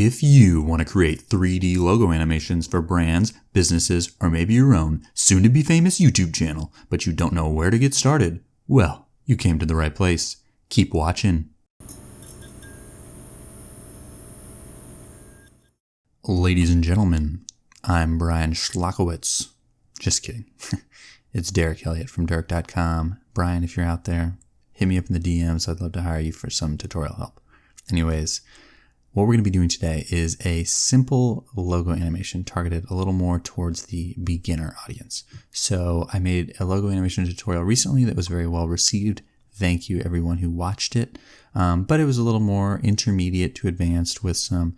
If you want to create 3D logo animations for brands, businesses, or maybe your own soon-to-be famous YouTube channel, but you don't know where to get started, well, you came to the right place. Keep watching. Ladies and gentlemen, I'm Brian Schlakowitz. Just kidding. It's Derek Elliott from Derek.com. Brian, if you're out there, hit me up in the DMs. I'd love to hire you for some tutorial help. Anyways, what we're going to be doing today is a simple logo animation targeted a little more towards the beginner audience. So I made a logo animation tutorial recently that was very well received. Thank you everyone who watched it. But it was a little more intermediate to advanced with some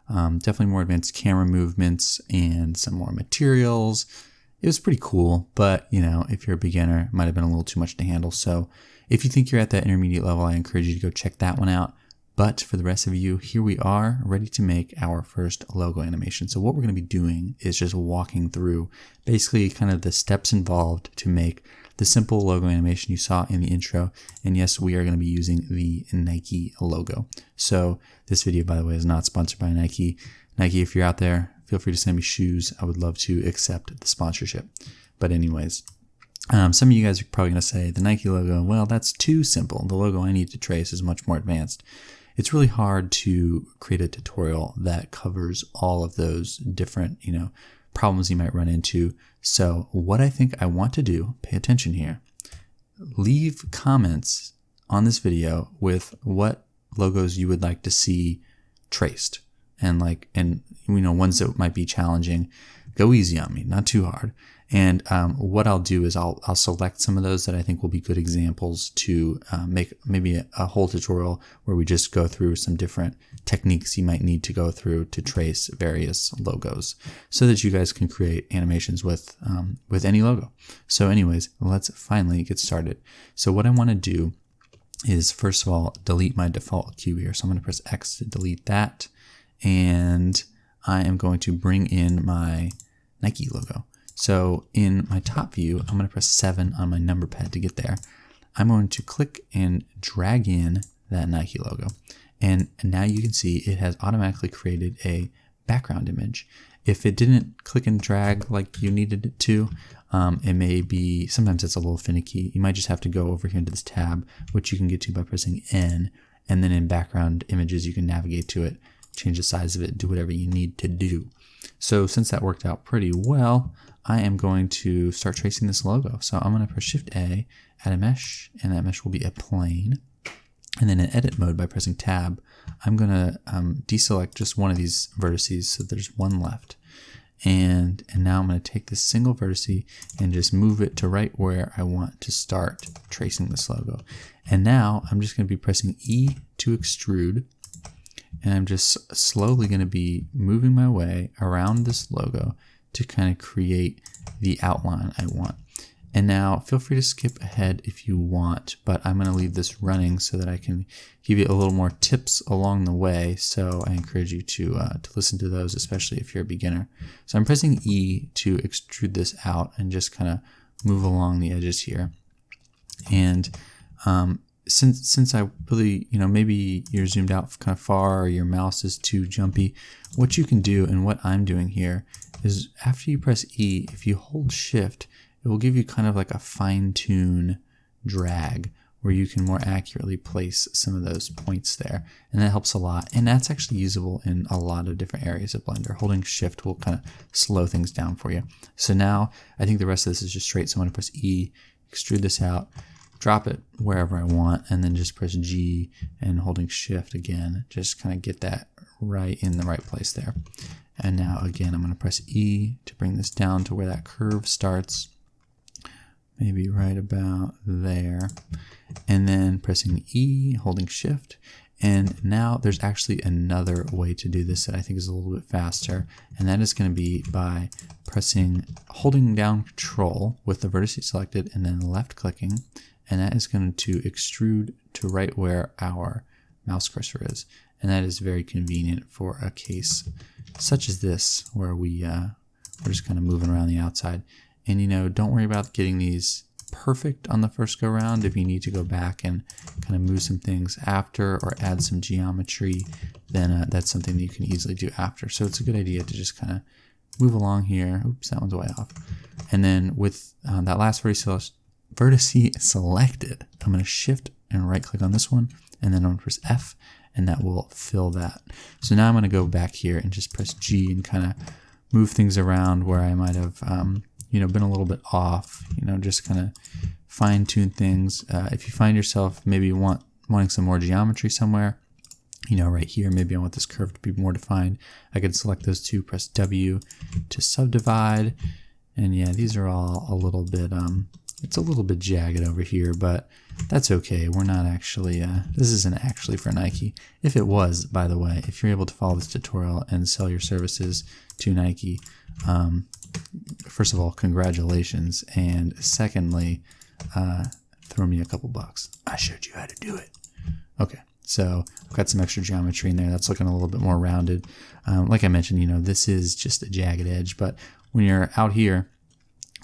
definitely more advanced camera movements and some more materials. It was pretty cool, but you know, if you're a beginner, it might have been a little too much to handle. So if you think you're at that intermediate level, I encourage you to go check that one out. But for the rest of you, here we are ready to make our first logo animation. So what we're going to be doing is just walking through basically kind of the steps involved to make the simple logo animation you saw in the intro. And yes, we are going to be using the Nike logo. So this video, by the way, is not sponsored by Nike. Nike, if you're out there, feel free to send me shoes. I would love to accept the sponsorship. But anyways, some of you guys are probably going to say the Nike logo, well, that's too simple. The logo I need to trace is much more advanced. It's really hard to create a tutorial that covers all of those different, problems you might run into. So what I think I want to do, pay attention here, leave comments on this video with what logos you would like to see traced. And ones that might be challenging. Go easy on me, not too hard. And what I'll do is I'll select some of those that I think will be good examples to make maybe a whole tutorial where we just go through some different techniques you might need to go through to trace various logos so that you guys can create animations with any logo. So anyways, let's finally get started. So what I want to do is, first of all, delete my default cue here. So I'm going to press X to delete that. And I am going to bring in my Nike logo. So in my top view, I'm going to press 7 on my number pad to get there. I'm going to click and drag in that Nike logo. And now you can see it has automatically created a background image. If it didn't click and drag like you needed it to, it may be, sometimes it's a little finicky. You might just have to go over here into this tab, which you can get to by pressing N. And then in background images, you can navigate to it, change the size of it, do whatever you need to do. So since that worked out pretty well, I am going to start tracing this logo. So I'm going to press Shift A, add a mesh, and that mesh will be a plane. And then in edit mode by pressing Tab, I'm going to deselect just one of these vertices so there's one left. And now I'm going to take this single vertice and just move it to right where I want to start tracing this logo. And now I'm just going to be pressing E to extrude. And I'm just slowly going to be moving my way around this logo to kind of create the outline I want. And now feel free to skip ahead if you want, but I'm going to leave this running so that I can give you a little more tips along the way. So I encourage you to listen to those, especially if you're a beginner. So I'm pressing E to extrude this out and just kind of move along the edges here. And since I really, maybe you're zoomed out kind of far or your mouse is too jumpy, what you can do and what I'm doing here is after you press E, if you hold Shift, it will give you kind of like a fine-tune drag where you can more accurately place some of those points there. And that helps a lot. And that's actually usable in a lot of different areas of Blender. Holding Shift will kind of slow things down for you. So now I think the rest of this is just straight. So I'm going to press E, extrude this out, drop it wherever I want, and then just press G and holding Shift again, just kind of get that right in the right place there. And now again, I'm going to press E to bring this down to where that curve starts, maybe right about there. And then pressing E, holding Shift. And now there's actually another way to do this that I think is a little bit faster. And that is going to be by holding down Control with the vertex selected and then left clicking. And that is going to extrude to right where our mouse cursor is. And that is very convenient for a case such as this, where we're just kind of moving around the outside. And don't worry about getting these perfect on the first go round. If you need to go back and kind of move some things after or add some geometry, then that's something that you can easily do after. So it's a good idea to just kind of move along here. Oops, that one's way off. And then with that last vertex selected, I'm going to shift and right click on this one, and then I'm going to press F, and that will fill that. So now I'm going to go back here and just press G and kind of move things around where I might have been a little bit off, just kind of fine tune things. If you find yourself maybe wanting some more geometry somewhere, right here, maybe I want this curve to be more defined, I can select those two, press W to subdivide. And yeah, these are all a little bit, it's a little bit jagged over here, but that's okay. We're not actually, this isn't actually for Nike. If it was, by the way, if you're able to follow this tutorial and sell your services to Nike, first of all, congratulations. And secondly, throw me a couple bucks. I showed you how to do it. Okay. So I've got some extra geometry in there. That's looking a little bit more rounded. Like I mentioned, this is just a jagged edge, but when you're out here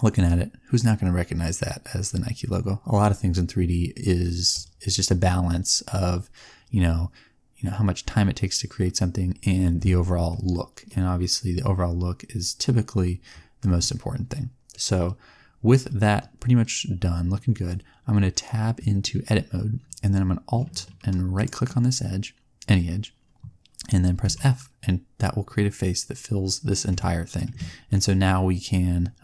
looking at it, who's not going to recognize that as the Nike logo? A lot of things in 3D is just a balance of, how much time it takes to create something and the overall look. And obviously the overall look is typically the most important thing. So with that pretty much done, looking good, I'm going to tab into edit mode, and then I'm going to Alt and right click on this edge, any edge, and then press F, and that will create a face that fills this entire thing. And so now we can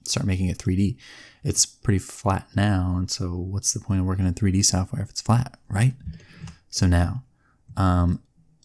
start making it 3D. It's pretty flat now, and so what's the point of working in 3D software if it's flat, right? So now,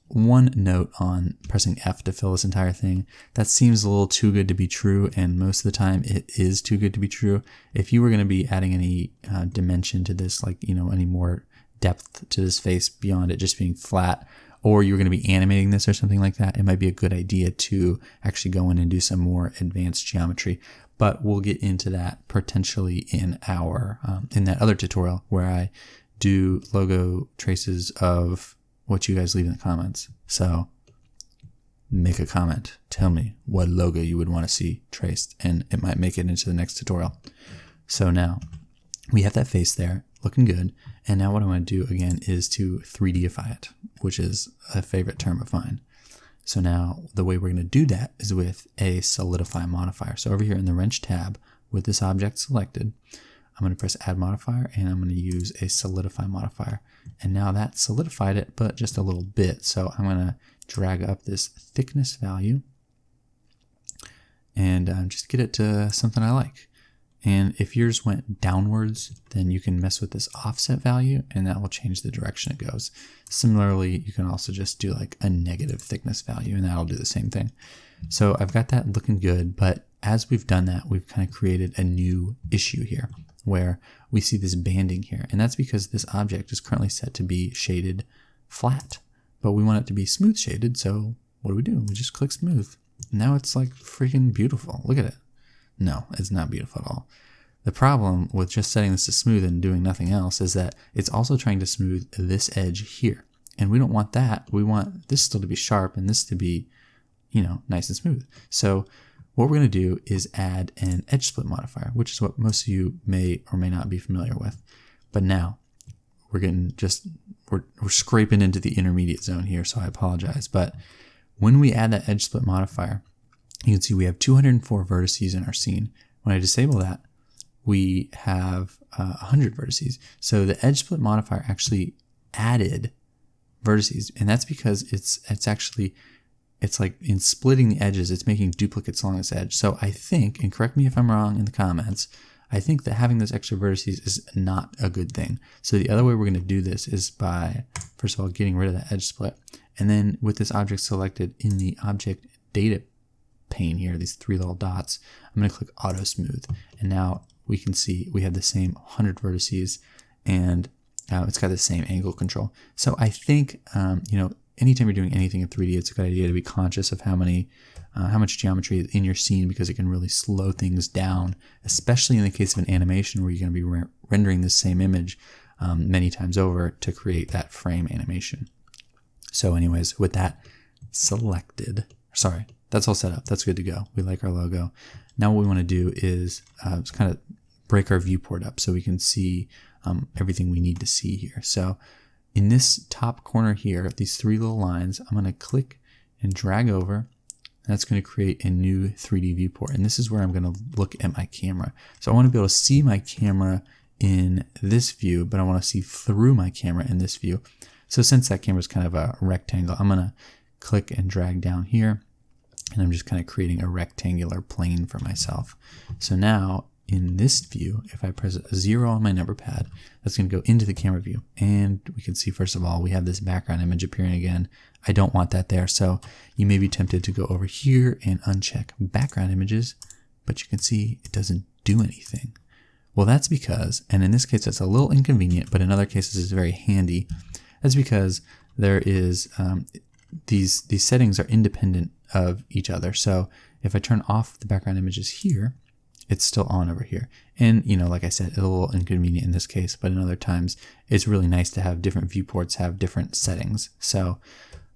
one note on pressing F to fill this entire thing, that seems a little too good to be true, and most of the time it is too good to be true. If you were going to be adding any dimension to this, like, any more depth to this face beyond it just being flat, or you're going to be animating this or something like that, it might be a good idea to actually go in and do some more advanced geometry. But we'll get into that potentially in our in that other tutorial where I do logo traces of what you guys leave in the comments. So make a comment. Tell me what logo you would want to see traced, and it might make it into the next tutorial. So now we have that face there looking good. And now what I want to do again is to 3Dify it, which is a favorite term of mine. So now the way we're going to do that is with a solidify modifier. So over here in the wrench tab with this object selected, I'm going to press add modifier, and I'm going to use a solidify modifier. And now that solidified it, but just a little bit. So I'm going to drag up this thickness value and just get it to something I like. And if yours went downwards, then you can mess with this offset value, and that will change the direction it goes. Similarly, you can also just do like a negative thickness value, and that'll do the same thing. So I've got that looking good, but as we've done that, we've kind of created a new issue here where we see this banding here. And that's because this object is currently set to be shaded flat, but we want it to be smooth shaded. So what do? We just click smooth. Now it's like freaking beautiful. Look at it. No, it's not beautiful at all. The problem with just setting this to smooth and doing nothing else is that it's also trying to smooth this edge here. And we don't want that. We want this still to be sharp and this to be, nice and smooth. So what we're going to do is add an edge split modifier, which is what most of you may or may not be familiar with. But now we're scraping into the intermediate zone here, so I apologize. But when we add that edge split modifier, you can see we have 204 vertices in our scene. When I disable that, we have 100 vertices. So the edge split modifier actually added vertices, and that's because it's like in splitting the edges, it's making duplicates along this edge. So I think, and correct me if I'm wrong in the comments, I think that having those extra vertices is not a good thing. So the other way we're going to do this is by, first of all, getting rid of that edge split. And then with this object selected in the object data pane here, these three little dots, I'm going to click auto smooth. And now we can see we have the same 100 vertices, and it's got the same angle control. So I think, anytime you're doing anything in 3D, it's a good idea to be conscious of how much geometry is in your scene, because it can really slow things down, especially in the case of an animation where you're going to be rendering the same image many times over to create that frame animation. So anyways, with that selected, that's all set up. That's good to go. We like our logo. Now what we want to do is kind of break our viewport up so we can see everything we need to see here. So in this top corner here, these three little lines, I'm going to click and drag over. That's going to create a new 3D viewport. And this is where I'm going to look at my camera. So I want to be able to see my camera in this view, but I want to see through my camera in this view. So since that camera is kind of a rectangle, I'm going to click and drag down here, and I'm just kind of creating a rectangular plane for myself. So now in this view, if I press 0 on my number pad, that's going to go into the camera view. And we can see, first of all, we have this background image appearing again. I don't want that there. So you may be tempted to go over here and uncheck background images, but you can see it doesn't do anything. Well, that's because, and in this case, it's a little inconvenient, but in other cases, it's very handy. That's because there is, these settings are independent of each other. So if I turn off the background images here, it's still on over here. And, like I said, it's a little inconvenient in this case, but in other times, it's really nice to have different viewports have different settings. So,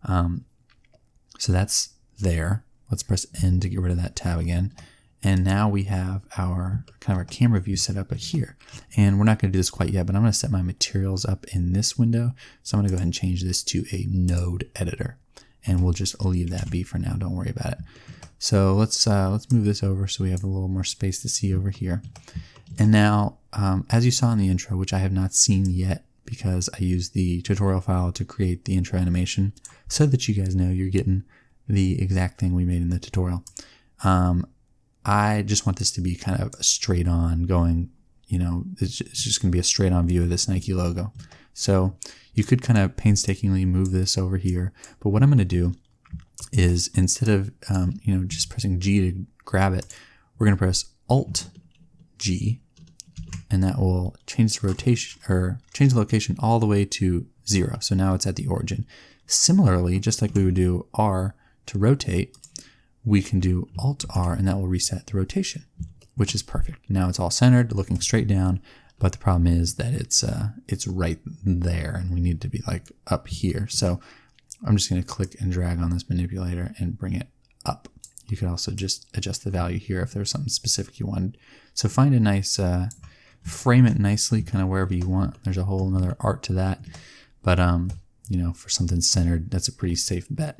so that's there. Let's press N to get rid of that tab again. And now we have our kind of our camera view set up here. And we're not going to do this quite yet, but I'm going to set my materials up in this window. So I'm going to go ahead and change this to a node editor. And we'll just leave that be for now. Don't worry about it. So let's move this over so we have a little more space to see over here. And now, as you saw in the intro, which I have not seen yet because I used the tutorial file to create the intro animation so that you guys know you're getting the exact thing we made in the tutorial. I just want this to be kind of a straight on going, it's just going to be a straight on view of this Nike logo. So you could kind of painstakingly move this over here. But what I'm going to do is instead of, just pressing G to grab it, we're going to press Alt G, and that will change the rotation or change the location all the way to 0. So now it's at the origin. Similarly, just like we would do R to rotate, we can do Alt R, and that will reset the rotation, which is perfect. Now it's all centered, looking straight down, but the problem is that it's right there, and we need to be like up here. So I'm just going to click and drag on this manipulator and bring it up. You could also just adjust the value here if there's something specific you wanted. So find a nice, frame it nicely, kind of wherever you want. There's a whole another art to that, but for something centered, that's a pretty safe bet.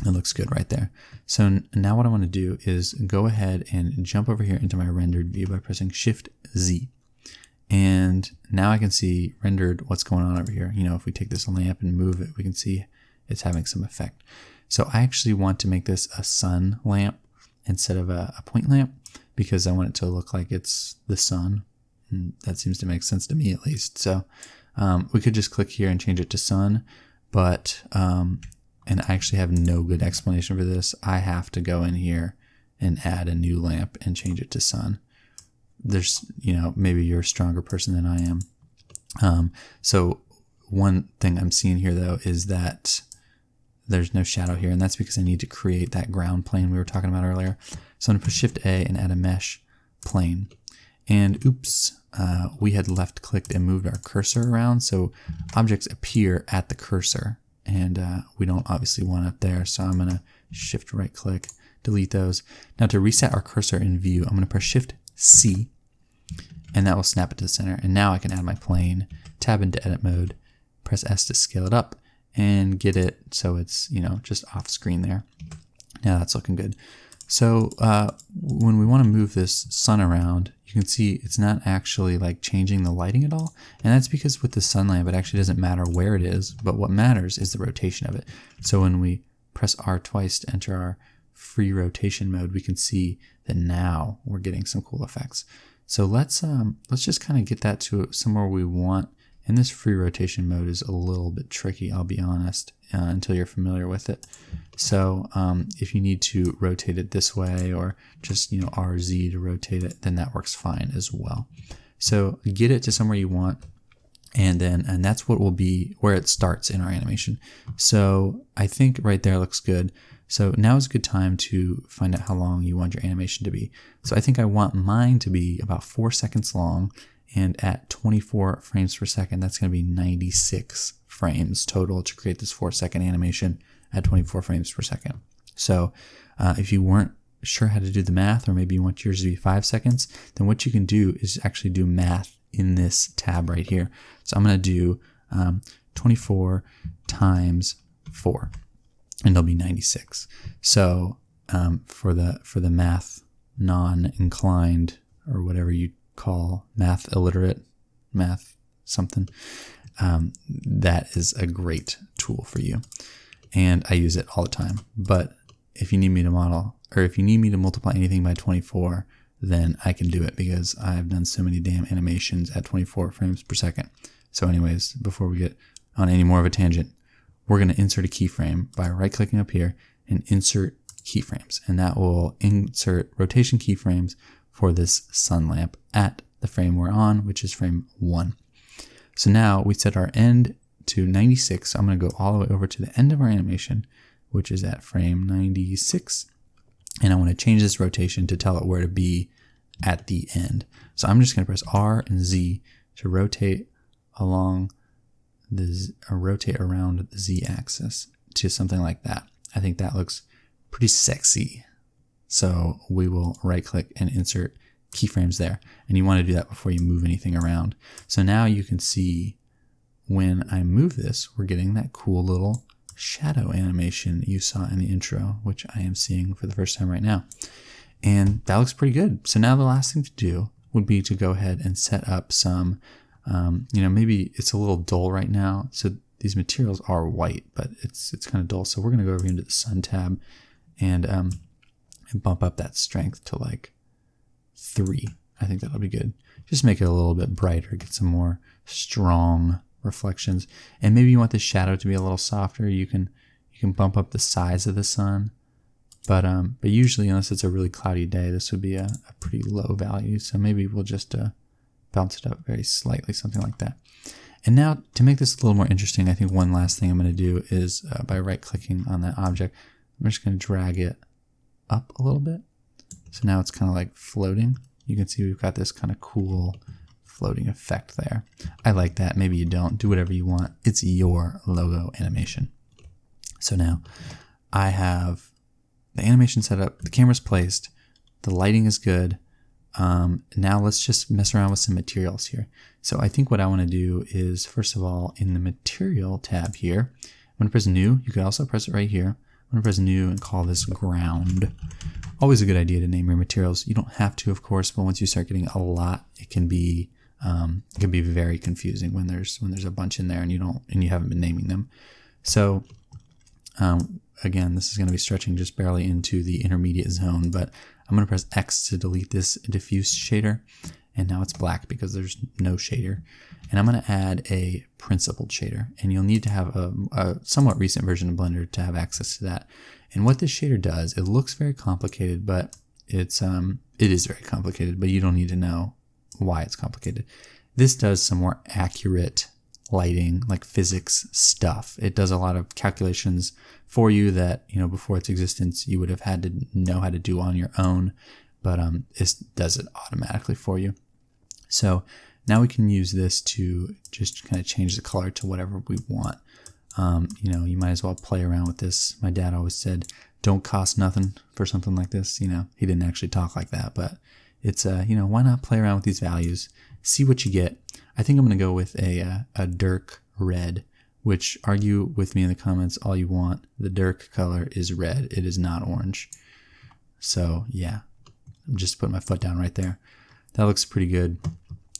It looks good right there. So now what I want to do is go ahead and jump over here into my rendered view by pressing Shift Z. And now I can see rendered what's going on over here. If we take this lamp and move it, we can see it's having some effect. So I actually want to make this a sun lamp instead of a point lamp because I want it to look like it's the sun. And that seems to make sense to me at least. So we could just click here and change it to sun, but and I actually have no good explanation for this. I have to go in here and add a new lamp and change it to sun. There's, maybe you're a stronger person than I am. So one thing I'm seeing here though is that there's no shadow here, and that's because I need to create that ground plane we were talking about earlier. So I'm gonna push Shift A and add a mesh plane. And oops, we had left clicked and moved our cursor around, so objects appear at the cursor. And we don't obviously want it there, so I'm going to Shift right click, delete those. Now to reset our cursor in view, I'm going to press Shift C, and that will snap it to the center. And now I can add my plane, tab into edit mode, press S to scale it up, and get it so it's just off screen there. Now that's looking good. So when we want to move this sun around, you can see it's not actually like changing the lighting at all. And that's because with the sun lamp, it actually doesn't matter where it is, but what matters is the rotation of it. So when we press R twice to enter our free rotation mode, we can see that now we're getting some cool effects. So let's just kind of get that to somewhere we want. And this free rotation mode is a little bit tricky, I'll be honest, until you're familiar with it. So if you need to rotate it this way or just RZ to rotate it, then that works fine as well. So get it to somewhere you want, and that's what will be where it starts in our animation. So I think right there looks good. So now is a good time to find out how long you want your animation to be. So I think I want mine to be about 4 seconds long, and at 24 frames per second, that's going to be 96 frames total to create this 4-second animation at 24 frames per second. So if you weren't sure how to do the math, or maybe you want yours to be 5 seconds, then what you can do is actually do math in this tab right here. So I'm going to do 24 times 4, and it'll be 96. So for the math non-inclined, or whatever you call math illiterate, math something, that is a great tool for you. And I use it all the time. But if you need me to multiply anything by 24, then I can do it, because I've done so many damn animations at 24 frames per second. So anyways, before we get on any more of a tangent, we're going to insert a keyframe by right-clicking up here and insert keyframes. And that will insert rotation keyframes for this sun lamp at the frame we're on, which is frame 1. So now we set our end to 96. So I'm going to go all the way over to the end of our animation, which is at frame 96. And I want to change this rotation to tell it where to be at the end. So I'm just going to press R and Z to rotate around the Z axis to something like that. I think that looks pretty sexy. So we will right click and insert keyframes there. And you want to do that before you move anything around. So now you can see when I move this, we're getting that cool little shadow animation you saw in the intro, which I am seeing for the first time right now. And that looks pretty good. So now the last thing to do would be to go ahead and set up some, maybe it's a little dull right now. So these materials are white, but it's kind of dull. So we're going to go over into the sun tab and bump up that strength to like 3. I think that'll be good. Just make it a little bit brighter, get some more strong reflections. And maybe you want the shadow to be a little softer. You can bump up the size of the sun. But usually, unless it's a really cloudy day, this would be a pretty low value. So maybe we'll just bounce it up very slightly, something like that. And now to make this a little more interesting, I think one last thing I'm going to do is by right-clicking on that object, I'm just going to drag it up a little bit. So now it's kind of like floating. You can see we've got this kind of cool floating effect there. I like that. Maybe you don't. Do whatever you want. It's your logo animation. So now I have the animation set up, the camera's placed, the lighting is good. Now let's just mess around with some materials here. So I think what I want to do is, first of all, in the material tab here, I'm going to press new. You could also press it right here. I'm going to press new and call this ground. Always a good idea to name your materials. You don't have to, of course, but once you start getting a lot, it can be very confusing when there's a bunch in there and you haven't been naming them. So again, this is going to be stretching just barely into the intermediate zone, but I'm going to press X to delete this diffuse shader, and now it's black because there's no shader. And I'm going to add a principled shader, and you'll need to have a somewhat recent version of Blender to have access to that. And what this shader does, it looks very complicated, but it is very complicated, but you don't need to know why it's complicated. This does some more accurate lighting, like physics stuff. It does a lot of calculations for you that, before its existence, you would have had to know how to do on your own, but it does it automatically for you. So now we can use this to just kind of change the color to whatever we want. You might as well play around with this. My dad always said, don't cost nothing for something like this. He didn't actually talk like that, but it's, why not play around with these values, see what you get. I think I'm going to go with a Dirk red, which, argue with me in the comments all you want. The Dirk color is red. It is not orange. So yeah, I'm just putting my foot down right there. That looks pretty good.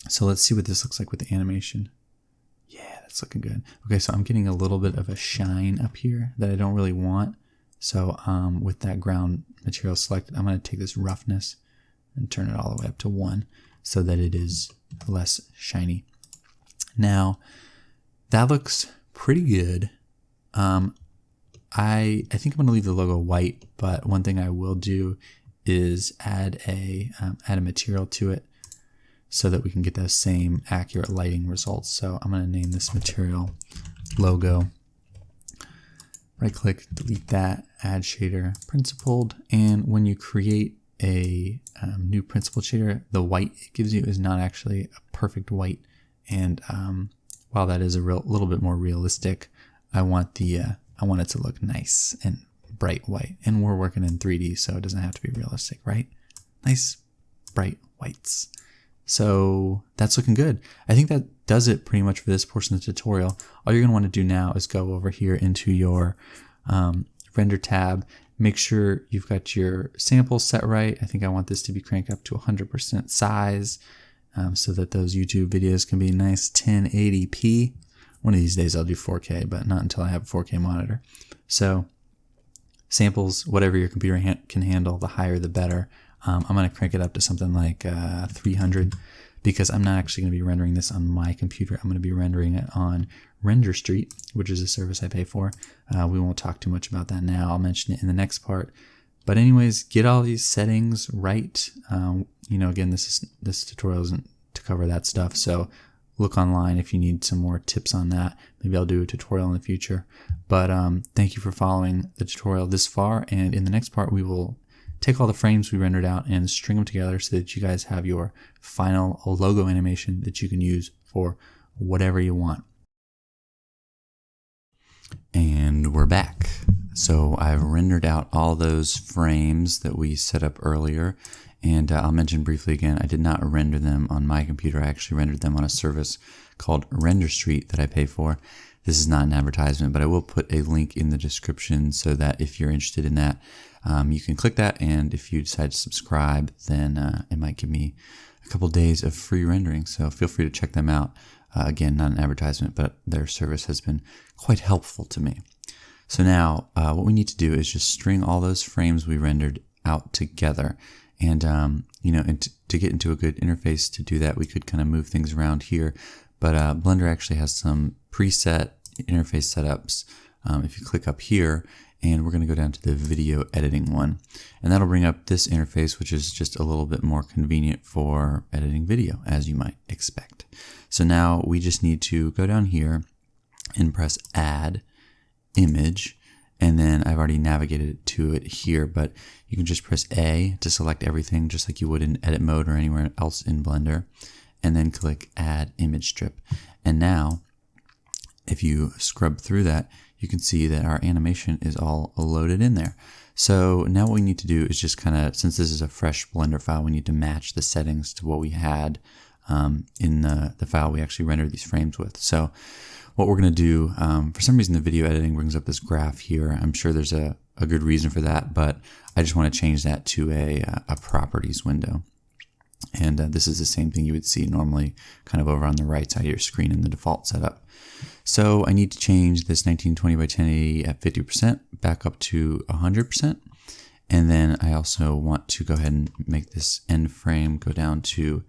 So let's see what this looks like with the animation. Yeah, that's looking good. Okay, so I'm getting a little bit of a shine up here that I don't really want. So with that ground material selected, I'm going to take this roughness and turn it all the way up to 1 so that it is less shiny. Now, that looks pretty good. I think I'm going to leave the logo white, but one thing I will do is add a material to it so that we can get those same accurate lighting results. So I'm going to name this material logo. Right click, delete that, add shader, principled. And when you create a new principled shader, the white it gives you is not actually a perfect white. And while that is a little bit more realistic, I want it to look nice and bright white. And we're working in 3D, so it doesn't have to be realistic, right? Nice, bright whites. So that's looking good. I think that does it pretty much for this portion of the tutorial. All you're going to want to do now is go over here into your render tab. Make sure you've got your samples set right. I think I want this to be cranked up to 100% size so that those YouTube videos can be nice 1080p. One of these days I'll do 4K, but not until I have a 4K monitor. So samples, whatever your computer can handle, the higher the better. I'm going to crank it up to something like 300 because I'm not actually going to be rendering this on my computer. I'm going to be rendering it on Render Street, which is a service I pay for. We won't talk too much about that now. I'll mention it in the next part. But anyways, get all these settings right. Again, this tutorial isn't to cover that stuff. So look online if you need some more tips on that. Maybe I'll do a tutorial in the future. But thank you for following the tutorial this far. And in the next part, we will take all the frames we rendered out and string them together so that you guys have your final logo animation that you can use for whatever you want. And we're back. So I've rendered out all those frames that we set up earlier. And I'll mention briefly again, I did not render them on my computer. I actually rendered them on a service called Render Street that I pay for. This is not an advertisement, but I will put a link in the description so that if you're interested in that, you can click that. And if you decide to subscribe, then it might give me a couple days of free rendering. So feel free to check them out. Again, not an advertisement, but their service has been quite helpful to me. So now what we need to do is just string all those frames we rendered out together. And, to get into a good interface to do that, we could kind of move things around here. But Blender actually has some preset interface setups. If you click up here, and we're going to go down to the video editing one. And that'll bring up this interface, which is just a little bit more convenient for editing video, as you might expect. So now we just need to go down here and press Add Image. And then I've already navigated to it here, but you can just press A to select everything just like you would in edit mode or anywhere else in Blender. And then click Add Image Strip. And now, if you scrub through that, you can see that our animation is all loaded in there. So now what we need to do is just kind of, since this is a fresh Blender file, we need to match the settings to what we had in the file we actually rendered these frames with. So what we're going to do, for some reason the video editing brings up this graph here. I'm sure there's a good reason for that, but I just want to change that to a properties window. And this is the same thing you would see normally kind of over on the right side of your screen in the default setup. So I need to change this 1920 by 1080 at 50% back up to 100%. And then I also want to go ahead and make this end frame go down to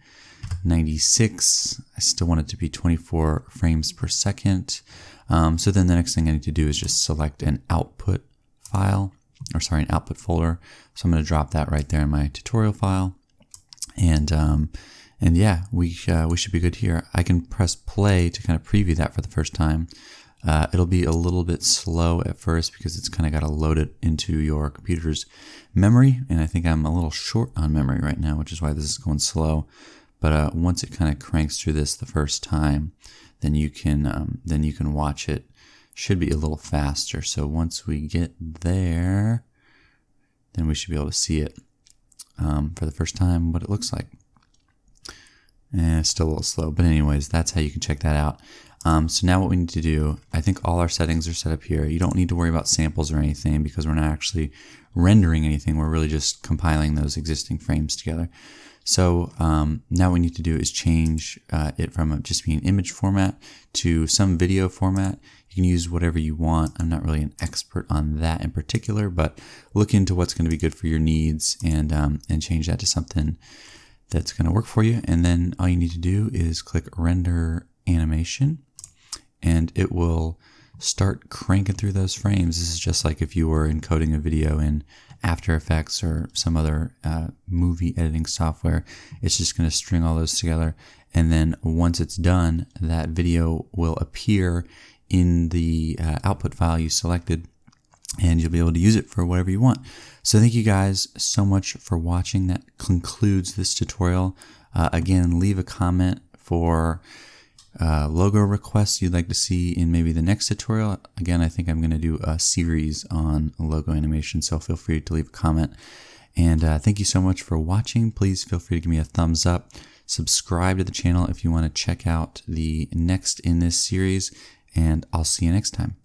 96. I still want it to be 24 frames per second. So then the next thing I need to do is just select an output file, an output folder. So I'm going to drop that right there in my tutorial file. And yeah, we should be good here. I can press play to kind of preview that for the first time. It'll be a little bit slow at first because it's kind of got to load it into your computer's memory. And I think I'm a little short on memory right now, which is why this is going slow. But once it kind of cranks through this the first time, then you can watch it. Should be a little faster. So once we get there, then we should be able to see it for the first time, what it looks like. Still a little slow, but anyways, that's how you can check that out. So now what we need to do, I think all our settings are set up here. You don't need to worry about samples or anything because we're not actually rendering anything. We're really just compiling those existing frames together. So now what we need to do is change it from just being image format to some video format. You can use whatever you want. I'm not really an expert on that in particular, but look into what's going to be good for your needs and change that to something that's going to work for you. And then all you need to do is click Render Animation, and it will start cranking through those frames. This is just like if you were encoding a video in After Effects or some other movie editing software. It's just going to string all those together, and then once it's done, that video will appear in the output file you selected, and you'll be able to use it for whatever you want. So thank you guys so much for watching. That concludes this tutorial. Again, leave a comment for logo requests you'd like to see in maybe the next tutorial. Again, I think I'm going to do a series on logo animation, so feel free to leave a comment. And thank you so much for watching. Please feel free to give me a thumbs up. Subscribe to the channel if you want to check out the next in this series, and I'll see you next time.